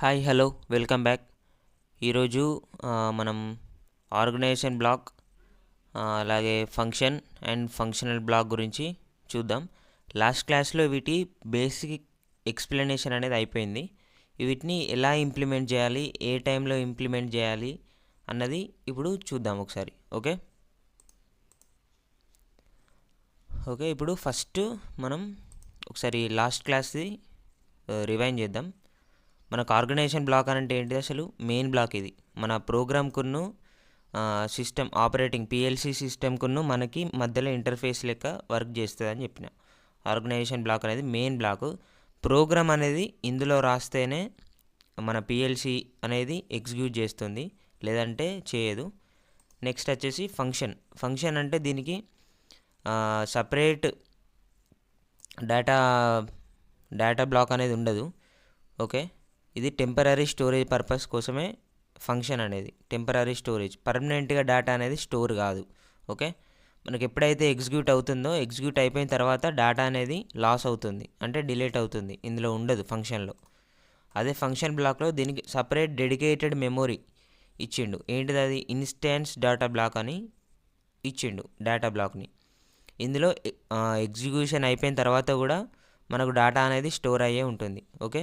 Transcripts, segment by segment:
Hi hello welcome back. ఈరోజు మనం organisation black అలాగే ఫంక్షన్ అండ్ ఫంక్షనల్ బ్లాక్ గురించి చూద్దాం. లాస్ట్ క్లాస్లో వీటి బేసిక్ ఎక్స్ప్లెనేషన్ అనేది అయిపోయింది. వీటిని ఎలా ఇంప్లిమెంట్ చేయాలి, ఏ టైంలో ఇంప్లిమెంట్ చేయాలి అన్నది ఇప్పుడు చూద్దాం ఒకసారి. ఓకే ఓకే ఇప్పుడు ఫస్ట్ మనం ఒకసారి లాస్ట్ క్లాస్ది రివైండ్ చేద్దాం. మనకు ఆర్గనైజేషన్ బ్లాక్ అంటే ఏంటిది? అసలు మెయిన్ బ్లాక్ ఇది. మన ప్రోగ్రామ్కును సిస్టమ్ ఆపరేటింగ్ పిఎల్సి సిస్టమ్కును మనకి మధ్యలో ఇంటర్ఫేస్ లెక్క వర్క్ చేస్తుంది అని చెప్పిన. ఆర్గనైజేషన్ బ్లాక్ అనేది మెయిన్ బ్లాక్. ప్రోగ్రామ్ అనేది ఇందులో రాస్తేనే మన పిఎల్సి అనేది ఎగ్జిక్యూట్ చేస్తుంది, లేదంటే చేయదు. నెక్స్ట్ వచ్చేసి ఫంక్షన్ అంటే దీనికి సపరేట్ డేటా బ్లాక్ అనేది ఉండదు. ఓకే, ఇది టెంపరీ స్టోరేజ్ పర్పస్ కోసమే ఫంక్షన్ అనేది. టెంపరీ స్టోరేజ్, పర్మనెంట్గా డేటా అనేది స్టోర్ కాదు. ఓకే, మనకి ఎప్పుడైతే ఎగ్జిక్యూట్ అవుతుందో, ఎగ్జిక్యూట్ అయిపోయిన తర్వాత డేటా అనేది లాస్ అవుతుంది, అంటే డిలీట్ అవుతుంది, ఇందులో ఉండదు ఫంక్షన్లో. అదే ఫంక్షన్ బ్లాక్లో దీనికి సపరేట్ డెడికేటెడ్ మెమొరీ ఇచ్చిండు. ఏంటిది అది? ఇన్స్టాన్స్ డేటా బ్లాక్ అని ఇచ్చిండు డేటా బ్లాక్ని. ఇందులో ఎగ్జిక్యూషన్ అయిపోయిన తర్వాత కూడా మనకు డేటా అనేది స్టోర్ అయ్యే ఉంటుంది. ఓకే,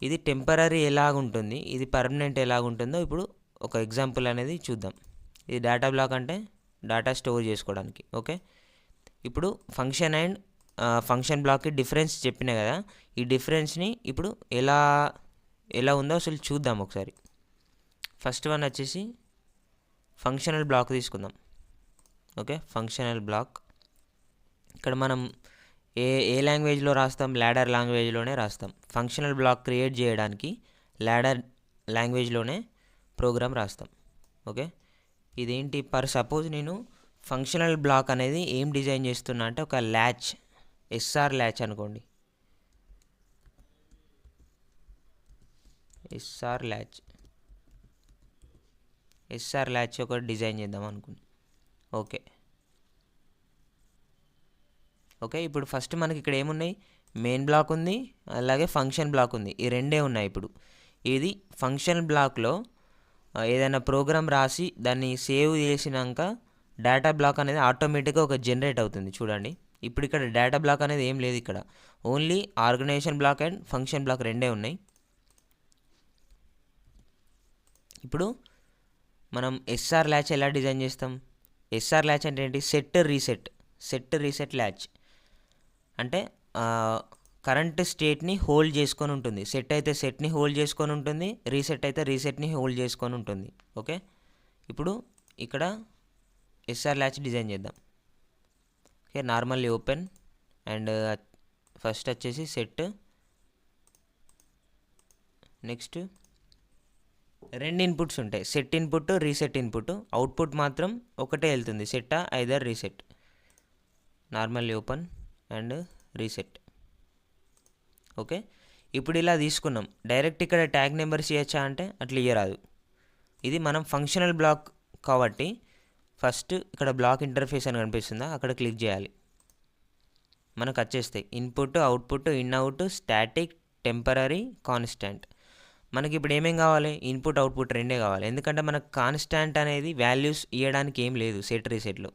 ఇది టెంపరీ ఎలాగుంటుంది, ఇది పర్మనెంట్ ఎలాగుంటుందో ఇప్పుడు ఒక ఎగ్జాంపుల్ అనేది చూద్దాం. ఇది డేటా బ్లాక్ అంటే డేటా స్టోర్ చేసుకోవడానికి. ఓకే, ఇప్పుడు ఫంక్షన్ అండ్ ఫంక్షన్ బ్లాక్కి డిఫరెన్స్ చెప్పినా కదా, ఈ డిఫరెన్స్ని ఇప్పుడు ఎలా ఉందో అసలు చూద్దాం ఒకసారి. ఫస్ట్ వన్ వచ్చేసి ఫంక్షనల్ బ్లాక్ తీసుకుందాం. ఓకే, ఫంక్షనల్ బ్లాక్ ఇక్కడ మనం ఏ లాంగ్వేజ్లో రాస్తాం? లాడర్ లాంగ్వేజ్లోనే రాస్తాం. ఫంక్షనల్ బ్లాక్ క్రియేట్ చేయడానికి లాడర్ లాంగ్వేజ్లోనే ప్రోగ్రామ్ రాస్తాం. ఓకే, ఇదేంటి? సపోజ్ నేను ఫంక్షనల్ బ్లాక్ అనేది ఏం డిజైన్ చేస్తున్నా అంటే ఒక ల్యాచ్, ఎస్ఆర్ ల్యాచ్ అనుకోండి. ఎస్ఆర్ ల్యాచ్ ఒకటి డిజైన్ చేద్దాం అనుకోండి. ఓకే, ఇప్పుడు ఫస్ట్ మనకి ఇక్కడ ఏమున్నాయి? మెయిన్ బ్లాక్ ఉంది, అలాగే ఫంక్షన్ బ్లాక్ ఉంది. ఈ రెండే ఉన్నాయి. ఇప్పుడు ఇది ఫంక్షన్ బ్లాక్లో ఏదైనా ప్రోగ్రామ్ రాసి దాన్ని సేవ్ చేసినాక డేటా బ్లాక్ అనేది ఆటోమేటిక్గా ఒక జనరేట్ అవుతుంది. చూడండి, ఇప్పుడు ఇక్కడ డేటా బ్లాక్ అనేది ఏం లేదు, ఇక్కడ only organization block and function block రెండే ఉన్నాయి. ఇప్పుడు మనం ఎస్ఆర్ ల్యాచ్ ఎలా డిజైన్ చేస్తాం? ఎస్ఆర్ ల్యాచ్ అంటే ఏంటి? సెట్ రీసెట్ ల్యాచ్ అంటే కరెంట్ స్టేట్ని హోల్డ్ చేసుకొని ఉంటుంది. సెట్ అయితే సెట్ని హోల్డ్ చేసుకొని ఉంటుంది, రీసెట్ అయితే రీసెట్ని హోల్డ్ చేసుకొని ఉంటుంది. ఓకే, ఇప్పుడు ఇక్కడ ఎస్ఆర్ ల్యాచ్ డిజైన్ చేద్దాం. Okay, normally open and first వచ్చేసి సెట్, నెక్స్ట్ రెండు ఇన్పుట్స్ ఉంటాయి, set input, reset input. Output మాత్రం ఒకటే వెళ్తుంది, set either reset. Normally open and reset. Okay, ఇప్పుడు ఇలా తీసుకున్నాం. డైరెక్ట్ ఇక్కడ ట్యాగ్ నెంబర్స్ ఇవ్వచ్చా అంటే అట్లా ఇయ్యరాదు. ఇది మనం ఫంక్షనల్ బ్లాక్ కాబట్టి ఫస్ట్ ఇక్కడ బ్లాక్ ఇంటర్ఫేస్ అని కనిపిస్తుందా, అక్కడ క్లిక్ చేయాలి. మనకు వచ్చేస్తాయి input, output, in out, static, temporary, constant. మనకి ఇప్పుడు ఏమేం కావాలి? ఇన్పుట్ అవుట్పుట్ రెండే కావాలి, ఎందుకంటే మనకు కాన్స్టాంట్ అనేది వాల్యూస్ ఇవ్వడానికి ఏం లేదు సెట్ రీసెట్లో.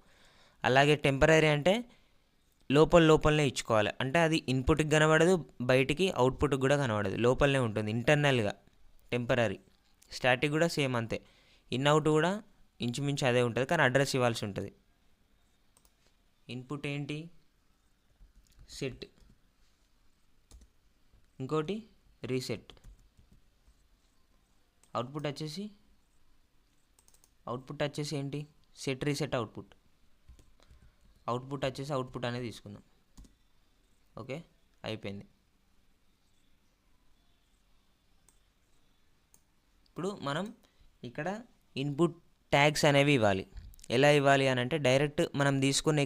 అలాగే టెంపరీ అంటే లోపలనే ఇచ్చుకోవాలి, అంటే అది ఇన్పుట్కి కనబడదు, బయటికి అవుట్పుట్కి కూడా కనబడదు, లోపలనే ఉంటుంది ఇంటర్నల్గా టెంపరీ. స్టాటిక్ కూడా సేమ్ అంతే, ఇన్ అవుట్ కూడా ఇంచుమించు అదే ఉంటుంది, కానీ అడ్రస్ ఇవ్వాల్సి ఉంటుంది. ఇన్పుట్ ఏంటి? సెట్, ఇంకోటి రీసెట్. అవుట్పుట్ వచ్చేసి ఏంటి? సెట్ రీసెట్ అవుట్పుట్ వచ్చేసి అవుట్పుట్ అనేది తీసుకుందాం. ఓకే, అయిపోయింది. ఇప్పుడు మనం ఇక్కడ ఇన్పుట్ ట్యాగ్స్ అనేవి ఇవ్వాలి. ఎలా ఇవ్వాలి అని అంటే డైరెక్ట్ మనం తీసుకున్న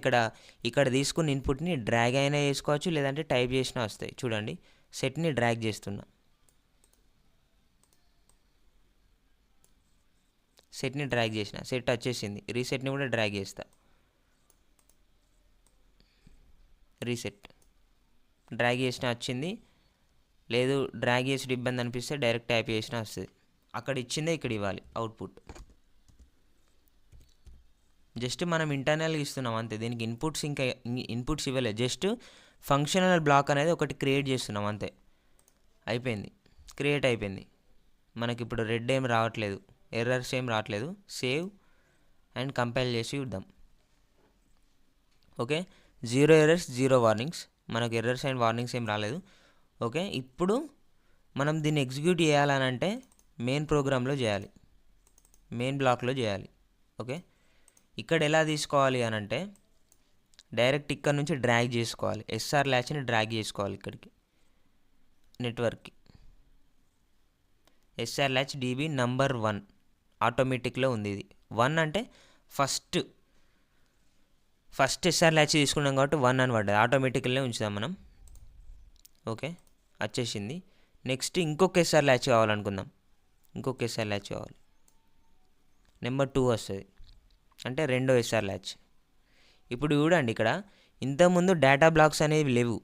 ఇక్కడ తీసుకున్న ఇన్పుట్ని డ్రాగ్ అయినా చేసుకోవచ్చు, లేదంటే టైప్ చేసినా వస్తాయి. చూడండి, సెట్ని డ్రాగ్ చేస్తున్నా, సెట్ని డ్రాగ్ చేసిన, సెట్ వచ్చేసింది. రీసెట్ని కూడా డ్రాగ్ చేస్తా, రీసెట్ డ్రాగ్ చేసిన వచ్చింది. లేదు డ్రాగ్ చేసుడు ఇబ్బంది అనిపిస్తే డైరెక్ట్ టైప్ చేసినా వస్తుంది. అక్కడ ఇచ్చిందే ఇక్కడ ఇవ్వాలి అవుట్పుట్. జస్ట్ మనం ఇంటర్నల్గా ఇస్తున్నాం అంతే, దీనికి ఇంకా ఇన్పుట్స్ ఇవ్వలేదు. జస్ట్ ఫంక్షనల్ బ్లాక్ అనేది ఒకటి క్రియేట్ చేస్తున్నాం అంతే, అయిపోయింది, క్రియేట్ అయిపోయింది. మనకి ఇప్పుడు రెడ్ ఏం రావట్లేదు, ఎర్రర్స్ ఏం రావట్లేదు. సేవ్ అండ్ కంపైల్ చేసి చూద్దాం. ఓకే, 0 ఎర్రర్స్ 0 వార్నింగ్స్, మనకు ఎర్రర్స్ అండ్ వార్నింగ్స్ ఏం రాలేదు. ఓకే, ఇప్పుడు మనం దీన్ని ఎగ్జిక్యూట్ చేయాలనంటే మెయిన్ ప్రోగ్రాంలో చేయాలి, మెయిన్ బ్లాక్లో చేయాలి. ఓకే, ఇక్కడ ఎలా తీసుకోవాలి అని అంటే డైరెక్ట్ ఇక్కడ నుంచి డ్రాగ్ చేసుకోవాలి, ఎస్ఆర్ ల్యాచ్ని డ్రాగ్ చేసుకోవాలి ఇక్కడికి నెట్వర్క్కి. ఎస్ఆర్ ల్యాచ్ డీబీ నంబర్ 1 ఆటోమేటిక్లో ఉంది. ఇది 1 అంటే ఫస్ట్ ఎస్ఆర్ ల్యాచ్ తీసుకున్నాం కాబట్టి 1 అని పడ్డది, ఆటోమేటిక్లే ఉంచుదాం మనం. ఓకే, వచ్చేసింది. నెక్స్ట్ ఇంకొక ఎస్ఆర్ ల్యాచ్ కావాలనుకుందాం, ఇంకొక ఎస్ఆర్ ల్యాచ్ కావాలి, నెంబర్ 2 వస్తుంది, అంటే రెండో ఎస్ఆర్ ల్యాచ్. ఇప్పుడు చూడండి, ఇక్కడ ఇంతకుముందు డేటా బ్లాక్స్ అనేవి లేవు,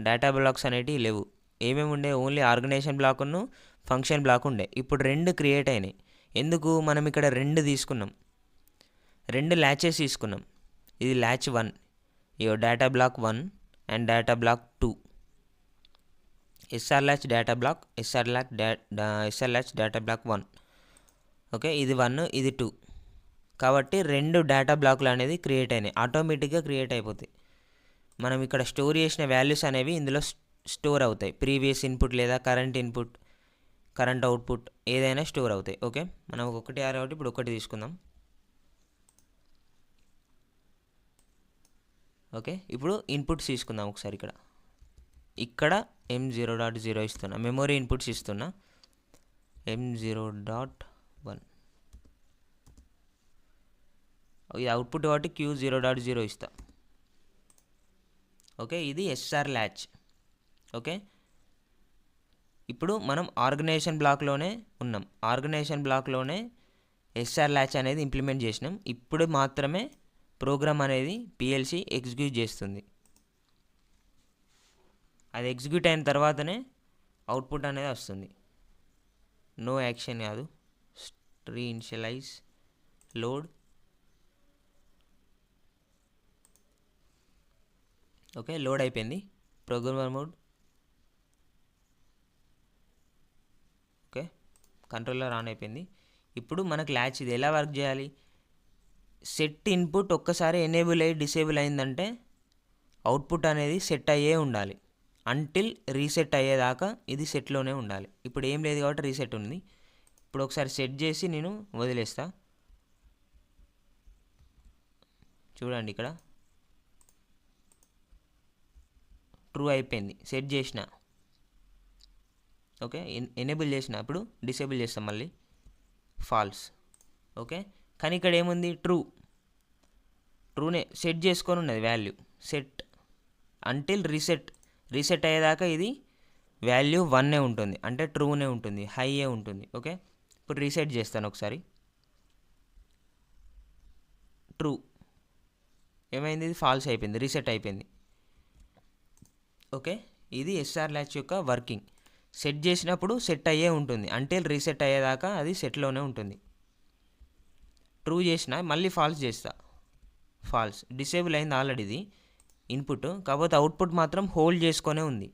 డేటా బ్లాక్స్ అనేటివి లేవు. ఏమేమి ఉండే, ఓన్లీ ఆర్గనైజేషన్ బ్లాక్ను ఫంక్షన్ బ్లాక్ ఉండే. ఇప్పుడు 2 క్రియేట్ అయినాయి. ఎందుకు, మనం ఇక్కడ 2 తీసుకున్నాం, 2 ల్యాచెస్ తీసుకున్నాం. ఇది ల్యాచ్ 1, ఇయో data block 1 and data block 2, SR latch data block, SR latch data block 1. Okay, ఇది 1 ఇది 2, కాబట్టి 2 డేటా బ్లాక్లు అనేది క్రియేట్ అయినాయి, ఆటోమేటిక్గా క్రియేట్ అయిపోతాయి. మనం ఇక్కడ స్టోర్ చేసిన వాల్యూస్ అనేవి ఇందులో స్టోర్ అవుతాయి. ప్రీవియస్ ఇన్పుట్ లేదా కరెంట్ ఇన్పుట్, కరెంట్ అవుట్పుట్ ఏదైనా స్టోర్ అవుతాయి. ఓకే, మనం 1 కాబట్టి ఇప్పుడు 1 తీసుకుందాం. ఓకే, ఇప్పుడు ఇన్పుట్స్ తీసుకుందాం ఒకసారి. ఇక్కడ M0.0 ఇస్తున్నా, మెమొరీ ఇన్పుట్స్ ఇస్తున్నా, M0.1. ఇది అవుట్పుట్ కాబట్టి Q0.0 ఇస్తా. ఓకే, ఇది ఎస్ఆర్ ల్యాచ్. ఓకే, ఇప్పుడు మనం ఆర్గనైజేషన్ బ్లాక్లోనే ఉన్నాం, ఆర్గనైజేషన్ బ్లాక్లోనే ఎస్ఆర్ ల్యాచ్ అనేది ఇంప్లిమెంట్ చేసినాం. ఇప్పుడు మాత్రమే ప్రోగ్రామ్ అనేది పిఎల్సి ఎగ్జిక్యూట్ చేస్తుంది. అది ఎగ్జిక్యూట్ అయిన తర్వాతనే అవుట్పుట్ అనేది వస్తుంది. నో యాక్షన్ కాదు, రీఇనిషియలైజ్, లోడ్. ఓకే, లోడ్ అయిపోయింది, programmer mode. Okay, controller on అయిపోయింది. ఇప్పుడు మనకు ల్యాచ్ ఇది ఎలా వర్క్ చేయాలి, సెట్ ఇన్పుట్ ఒక్కసారి ఎనేబుల్ అయ్యి డిసేబుల్ అయిందంటే అవుట్పుట్ అనేది సెట్ అయ్యే ఉండాలి, అంటిల్ రీసెట్ అయ్యేదాకా ఇది సెట్లోనే ఉండాలి. ఇప్పుడు ఏం లేదు కాబట్టి రీసెట్ ఉంది. ఇప్పుడు ఒకసారి సెట్ చేసి నేను వదిలేస్తా. చూడండి, ఇక్కడ ట్రూ అయిపోయింది, సెట్ చేసిన. ఓకే, ఎనేబుల్ చేసిన, ఇప్పుడు డిసేబుల్ చేస్తాం మళ్ళీ, ఫాల్స్. ఓకే, కానీ ఇక్కడ ఏముంది, ట్రూనే సెట్ చేసుకొని ఉన్నది వాల్యూ, సెట్ అంటిల్ రీసెట్ అయ్యేదాకా ఇది వాల్యూ 1 ఉంటుంది, అంటే ట్రూనే ఉంటుంది, హైయే ఉంటుంది. ఓకే, ఇప్పుడు రీసెట్ చేస్తాను ఒకసారి. ట్రూ ఏమైంది, ఇది ఫాల్స్ అయిపోయింది, రీసెట్ అయిపోయింది. ఓకే, ఇది ఎస్ఆర్ ల్యాచ్ యొక్క వర్కింగ్. సెట్ చేసినప్పుడు సెట్ అయ్యే ఉంటుంది, అంటిల్ రీసెట్ అయ్యేదాకా అది సెట్లోనే ఉంటుంది. ట్రూ చేసిన మళ్ళీ ఫాల్స్ చేస్తా, ఫాల్స్, డిసేబుల్ అయింది ఆల్రెడీ ఇది ఇన్పుట్, కాకపోతే అవుట్పుట్ మాత్రం హోల్డ్ చేసుకొనే ఉంది.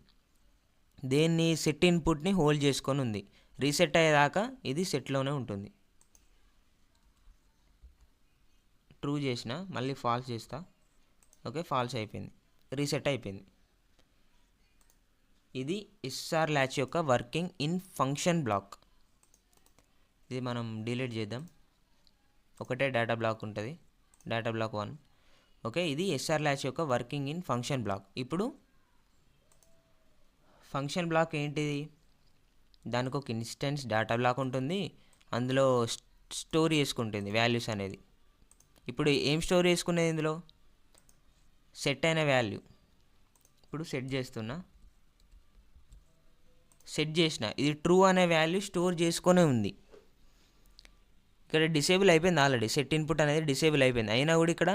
దేన్ని, సెట్ ఇన్పుట్ని హోల్డ్ చేసుకొని ఉంది. రీసెట్ అయ్యేదాకా ఇది సెట్లోనే ఉంటుంది. ట్రూ చేసిన మళ్ళీ ఫాల్స్ చేస్తా. ఓకే, ఫాల్స్ అయిపోయింది, రీసెట్ అయిపోయింది. ఇది ఎస్ఆర్ ల్యాచ్ యొక్క వర్కింగ్ ఇన్ ఫంక్షన్ బ్లాక్. ఇది మనం డిలీట్ చేద్దాం, ఒకటే డేటా బ్లాక్ ఉంటుంది, డేటా బ్లాక్ 1. ఓకే, ఇది ఎస్ఆర్ ల్యాచ్ యొక్క వర్కింగ్ ఇన్ ఫంక్షన్ బ్లాక్. ఇప్పుడు ఫంక్షన్ బ్లాక్ ఏంటిది, దానికి ఒక ఇన్స్టెన్స్ డేటా బ్లాక్ ఉంటుంది, అందులో స్టోర్ చేసుకుంటుంది వాల్యూస్ అనేది. ఇప్పుడు ఏం స్టోర్ చేసుకునేది ఇందులో, సెట్ అయిన వాల్యూ. ఇప్పుడు సెట్ చేస్తున్నా, సెట్ చేసిన, ఇది ట్రూ అనే వాల్యూ స్టోర్ చేసుకొనే ఉంది. ఇక్కడ డిసేబుల్ అయిపోయింది ఆల్రెడీ, సెట్ ఇన్పుట్ అనేది డిసేబుల్ అయిపోయింది, అయినా కూడా ఇక్కడ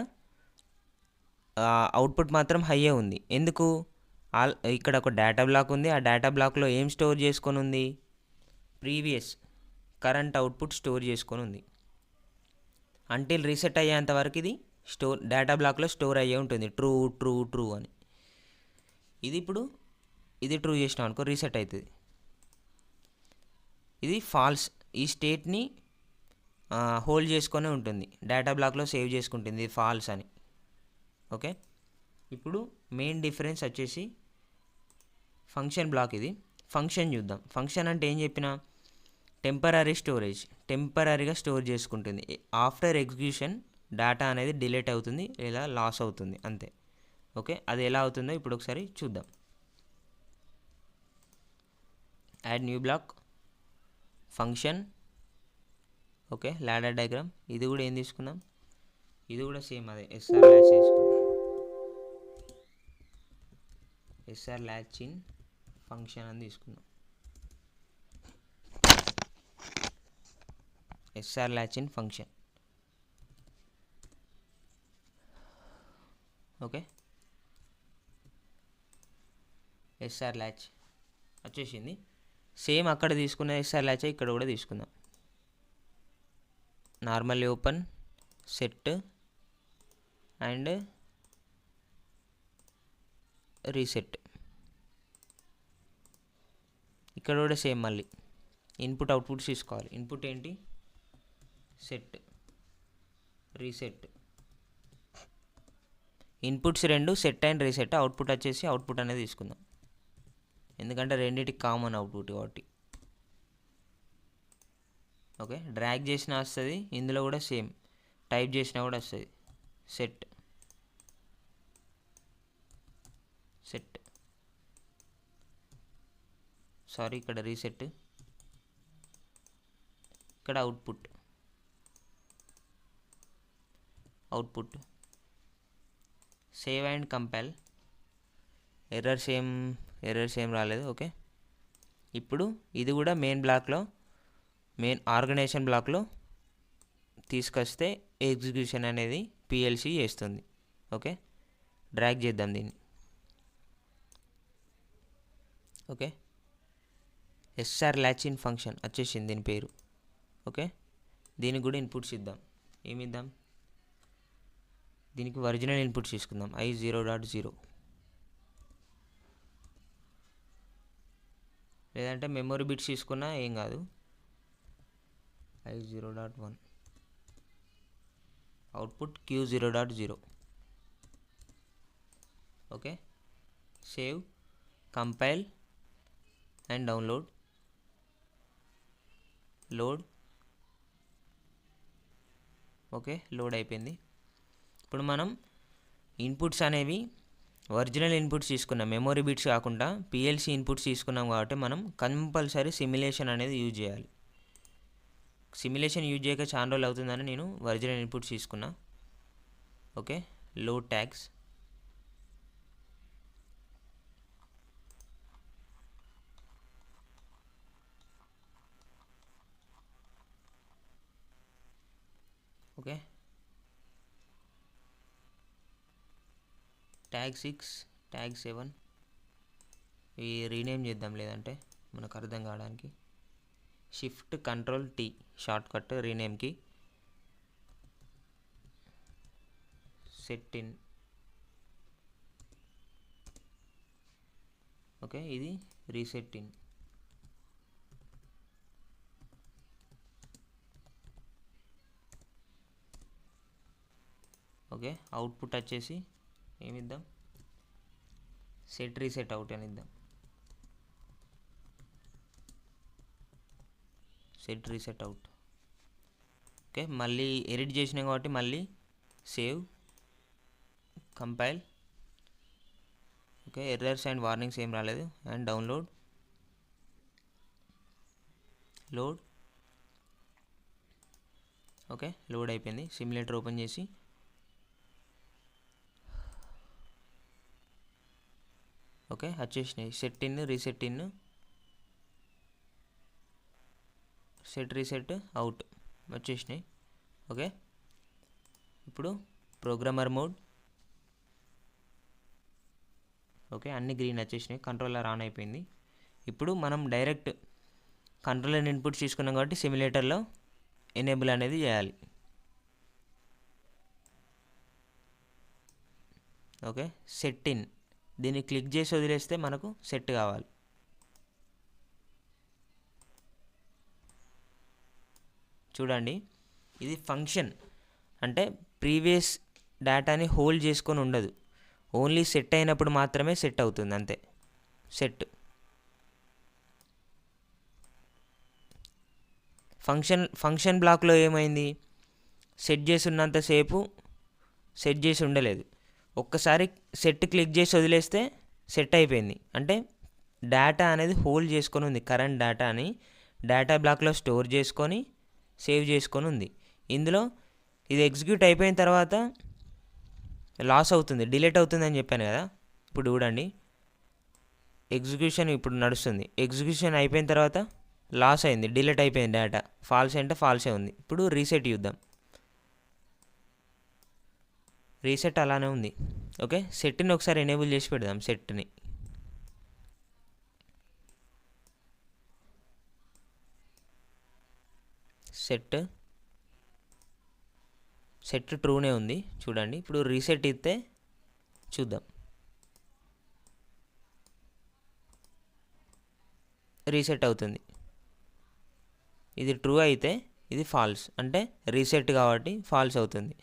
అవుట్పుట్ మాత్రం హైయే ఉంది. ఎందుకు, ఇక్కడ ఒక డేటా బ్లాక్ ఉంది. ఆ డేటా బ్లాక్లో ఏం స్టోర్ చేసుకొని ఉంది? ప్రీవియస్ కరెంట్ అవుట్పుట్ స్టోర్ చేసుకొని ఉంది. అంటిల్ రీసెట్ అయ్యేంత వరకు ఇది డేటా బ్లాక్లో స్టోర్ అయ్యే ఉంటుంది, ట్రూ ట్రూ ట్రూ అని. ఇది ట్రూ చేసినాం అనుకో రీసెట్ అవుతుంది. ఇది ఫాల్స్, ఈ స్టేట్ని హోల్డ్ చేసుకొని ఉంటుంది, డేటా బ్లాక్లో సేవ్ చేసుకుంటుంది, ఇది ఫాల్స్ అని. ఓకే, ఇప్పుడు మెయిన్ డిఫరెన్స్ వచ్చేసి ఫంక్షన్ బ్లాక్. ఇది ఫంక్షన్ చూద్దాం. ఫంక్షన్ అంటే ఏం చెప్పినా టెంపరరీ స్టోరేజ్, టెంపరరీగా స్టోర్ చేసుకుంటుంది. ఆఫ్టర్ ఎగ్జిక్యూషన్ డేటా అనేది డిలీట్ అవుతుంది లేదా లాస్ అవుతుంది అంతే. ఓకే, అది ఎలా అవుతుందో ఇప్పుడు ఒకసారి చూద్దాం. Add new block, function. Okay, ladder diagram. ఇది కూడా ఏం తీసుకుందాం? ఇది కూడా సేమ్ అదే ఎస్ఆర్ ల్యాచ్ తీసుకుందాం. ఎస్ఆర్ ల్యాచ్ ఇన్ ఫంక్షన్ అని తీసుకుందాం. SR latch in function. Okay, SR latch వచ్చేసింది. సేమ్ అక్కడ తీసుకున్న ఎస్ఆర్ ల్యాచ్ ఇక్కడ కూడా తీసుకుందాం. Normal open, set and reset. ఇక్కడ కూడా సేమ్ మళ్ళీ ఇన్పుట్ అవుట్పుట్స్ తీసుకోవాలి. ఇన్పుట్ ఏంటి? Set, reset. ఇన్పుట్స్ రెండు సెట్ అండ్ రీసెట్. అవుట్పుట్ వచ్చేసి అవుట్పుట్ అనేది తీసుకుందాం, ఎందుకంటే రెండింటికి కామన్ అవుట్పుట్ కాబట్టి. ఓకే, డ్రాగ్ చేసినా వస్తుంది, ఇందులో కూడా సేమ్ టైప్ చేసినా కూడా వస్తుంది. సెట్ సెట్ సారీ ఇక్కడ రీసెట్, ఇక్కడ output save and compile. Errors ఏం రాలేదు. ఓకే, ఇప్పుడు ఇది కూడా మెయిన్ ఆర్గనైజేషన్ బ్లాక్లో తీసుకొస్తే ఎగ్జిక్యూషన్ అనేది పిఎల్సి చేస్తుంది. ఓకే, డ్రాగ్ చేద్దాం దీన్ని. Okay, SR latch in function వచ్చేసింది దీని పేరు. ఓకే, దీనికి కూడా ఇన్పుట్స్ ఇద్దాం. ఏమిద్దాం? దీనికి ఒరిజినల్ ఇన్పుట్స్ తీసుకుందాం. i0.0 లేదంటే మెమరీ బిట్స్ తీసుకున్నా ఏం కాదు. i0.1 output q0.0. Okay, save, compile and download. Load. Okay, load అయిపోయింది. ఇప్పుడు మనం ఇన్పుట్స్ అనేవి ఒరిజినల్ ఇన్పుట్స్ తీసుకున్నాం, మెమరీ బిట్స్ కాకుండా పిఎల్సి ఇన్పుట్స్ తీసుకున్నాం కాబట్టి మనం కంపల్సరీ సిమ్యులేషన్ అనేది యూజ్ చేయాలి. సిమ్యులేషన్ యూజ్ చేయక చాలా రోజులు అవుతుందని నేను ఒరిజినల్ ఇన్పుట్స్ తీసుకున్నా. Okay, load tags. Okay, tag 6, tag 7 ఇవి రీనేమ్ చేద్దాం, లేదంటే మనకు అర్థం కావడానికి. Shift control T short cut రీనేమ్కి. Set in. ఓకే, ఇది రీసెట్ ఇన్. ఓకే, అవుట్పుట్ వచ్చేసి ఏమిద్దాం? సెట్ రీసెట్ అవుట్ అని ఇద్దాం. Set reset out. ఓకే, మళ్ళీ ఎడిట్ చేసినాం కాబట్టి మళ్ళీ save, compile. Okay, errors and warnings ఏం రాలేదు. And download. Load. Okay, load అయిపోయింది. సిమ్యులేటర్ ఓపెన్ చేసి ఓకే వచ్చేసినాయి. Set in, reset in, set reset out వచ్చేసినాయి. ఓకే, ఇప్పుడు ప్రోగ్రామర్ మోడ్, ఓకే, అన్ని గ్రీన్ వచ్చేసినాయి, కంట్రోలర్ ఆన్ అయిపోయింది. ఇప్పుడు మనం డైరెక్ట్ కంట్రోలర్ ఇన్పుట్స్ తీసుకున్నాం కాబట్టి సిమ్యులేటర్లో ఎనేబుల్ అనేది చేయాలి. ఓకే, సెట్ ఇన్ దీన్ని క్లిక్ చేసి వదిలేస్తే మనకు సెట్ కావాలి. చూడండి, ఇది ఫంక్షన్ అంటే ప్రీవియస్ డేటాని హోల్డ్ చేసుకొని ఉండదు, ఓన్లీ సెట్ అయినప్పుడు మాత్రమే సెట్ అవుతుంది అంతే. సెట్ ఫంక్షన్ బ్లాక్లో ఏమైంది, సెట్ చేసి ఉన్నంతసేపు సెట్ చేసి ఉండలేదు, ఒక్కసారి సెట్ క్లిక్ చేసి వదిలేస్తే సెట్ అయిపోయింది. అంటే డేటా అనేది హోల్డ్ చేసుకొని ఉంది, కరెంట్ డేటాని డేటా బ్లాక్లో స్టోర్ చేసుకొని సేవ్ చేసుకొని ఉంది. ఇందులో ఇది ఎగ్జిక్యూట్ అయిపోయిన తర్వాత లాస్ అవుతుంది, డిలీట్ అవుతుంది అని చెప్పాను కదా. ఇప్పుడు చూడండి, ఎగ్జిక్యూషన్ ఇప్పుడు నడుస్తుంది, ఎగ్జిక్యూషన్ అయిపోయిన తర్వాత లాస్ అయింది, డిలీట్ అయిపోయింది డేటా, ఫాల్స్ అంటే ఫాల్సే ఉంది. ఇప్పుడు రీసెట్ చూద్దాం, రీసెట్ అలానే ఉంది. ఓకే, సెట్ని ఒకసారి ఎనేబుల్ చేసి పెడదాం. సెట్ని సెట్ ట్రూనే ఉంది చూడండి. ఇప్పుడు రీసెట్ ఇస్తే చూద్దాం, రీసెట్ అవుతుంది. ఇది ట్రూ అయితే ఇది ఫాల్స్, అంటే రీసెట్ కాబట్టి ఫాల్స్ అవుతుంది.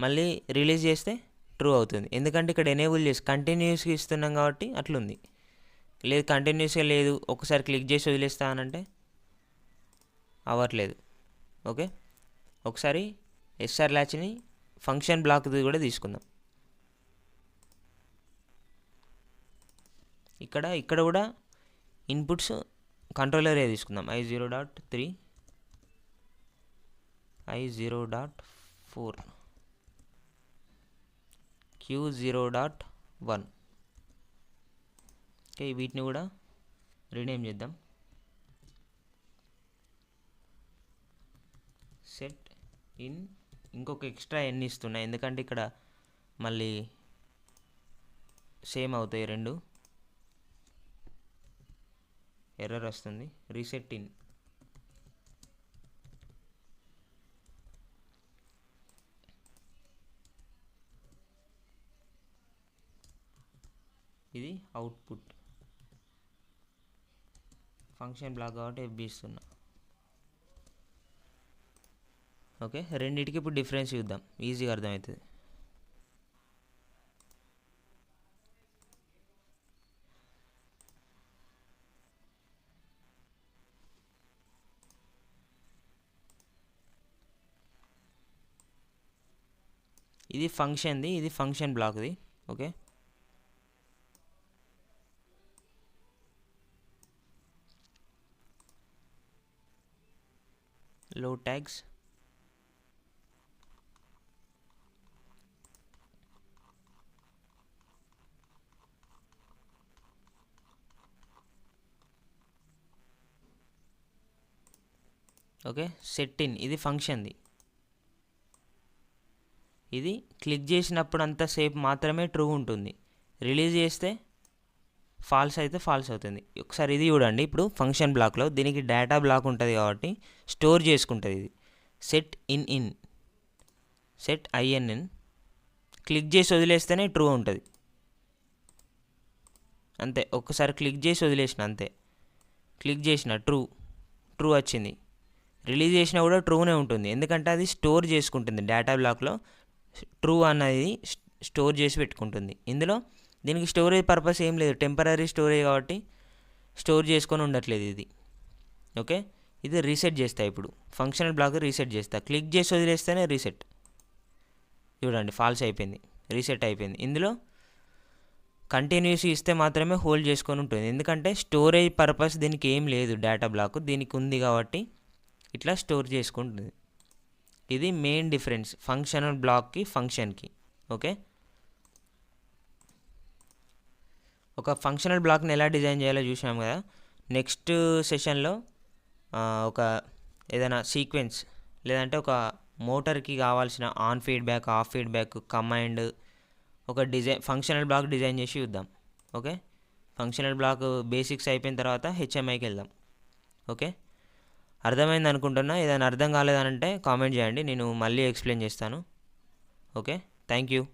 మళ్ళీ రిలీజ్ చేస్తే ట్రూ అవుతుంది, ఎందుకంటే ఇక్కడ ఎనేబుల్ చేసి కంటిన్యూస్గా ఇస్తున్నాం కాబట్టి అట్లుంది. లేదు కంటిన్యూస్గా లేదు, ఒకసారి క్లిక్ చేసి వదిలేస్తానంటే అవ్వట్లేదు. ఓకే, ఒకసారి ఎస్ఆర్ ల్యాచ్ని ఫంక్షన్ బ్లాక్ది కూడా తీసుకుందాం. ఇక్కడ కూడా ఇన్పుట్స్ కంట్రోలరే తీసుకుందాం. i0.3 i0.4 q0.1. ఓకే, వీటిని కూడా రీనేమ్ చేద్దాం. సెట్ ఇన్ ఇంకొక ఎక్స్ట్రా ఎన్ ఇస్తున్నా, ఎందుకంటే ఇక్కడ మళ్ళీ సేమ్ అవుతాయి రెండు, ఎర్రర్ వస్తుంది. రీసెట్ ఇన్ ఇది అవుట్పుట్ ఫంక్షన్ బ్లాక్ కాబట్టి FB ఇస్తున్నా. ఓకే, రెండింటికి ఇప్పుడు డిఫరెన్స్ చూద్దాం, ఈజీగా అర్థమవుతుంది. ఇది ఫంక్షన్ది, ఇది ఫంక్షన్ బ్లాక్ది. ఓకే, లో ట్యాగ్స్ ఓకే, సెట్ ఇన్ ఇది ఫంక్షన్ది, ఇది క్లిక్ చేసినప్పుడు అంతసేపు మాత్రమే ట్రూ ఉంటుంది, రిలీజ్ చేస్తే ఫాల్స్ అయితే ఫాల్స్ అవుతుంది. ఒకసారి ఇది చూడండి, ఇప్పుడు ఫంక్షన్ బ్లాక్లో దీనికి డేటా బ్లాక్ ఉంటుంది కాబట్టి స్టోర్ చేసుకుంటుంది. ఇది set in set INN click చేసి వదిలేస్తేనే ట్రూ ఉంటుంది అంతే. ఒక్కసారి క్లిక్ చేసి వదిలేసిన అంతే, క్లిక్ చేసిన ట్రూ వచ్చింది, రిలీజ్ చేసినా కూడా ట్రూనే ఉంటుంది, ఎందుకంటే అది స్టోర్ చేసుకుంటుంది డేటా బ్లాక్లో, ట్రూ అన్నది స్టోర్ చేసి పెట్టుకుంటుంది. ఇందులో దీనికి స్టోరేజ్ పర్పస్ ఏం లేదు, టెంపరీ స్టోరేజ్ కాబట్టి స్టోర్ చేసుకొని ఉండట్లేదు ఇది. ఓకే, ఇది రీసెట్ చేస్తా, ఇప్పుడు ఫంక్షనల్ బ్లాక్ రీసెట్ చేస్తా, క్లిక్ చేసి వదిలేస్తేనే రీసెట్. చూడండి, ఫాల్స్ అయిపోయింది, రీసెట్ అయిపోయింది. ఇందులో కంటిన్యూస్ ఇస్తే మాత్రమే హోల్డ్ చేసుకొని ఉంటుంది, ఎందుకంటే స్టోరేజ్ పర్పస్ దీనికి ఏం లేదు, డేటా బ్లాక్ దీనికి ఉంది కాబట్టి ఇట్లా స్టోర్ చేసుకుంటుంది. ఇది మెయిన్ డిఫరెన్స్ ఫంక్షనల్ బ్లాక్కి ఫంక్షన్కి. ఓకే, ఒక ఫంక్షనల్ బ్లాక్ని ఎలా డిజైన్ చేయాలో చూసాం కదా. నెక్స్ట్ సెషన్లో ఒక ఏదైనా సీక్వెన్స్ లేదంటే ఒక మోటార్కి కావాల్సిన on feedback, of feedback, command ఒక ఫంక్షనల్ బ్లాక్ డిజైన్ చేసి చూద్దాం. ఓకే, ఫంక్షనల్ బ్లాక్ బేసిక్స్ అయిపోయిన తర్వాత హెచ్ఎంఐకి వెళ్దాం. ఓకే, అర్థమైంది అనుకుంటున్నా. ఏదైనా అర్థం కాలేదనంటే కామెంట్ చేయండి, నేను మళ్ళీ ఎక్స్ప్లెయిన్ చేస్తాను. Okay, thank you.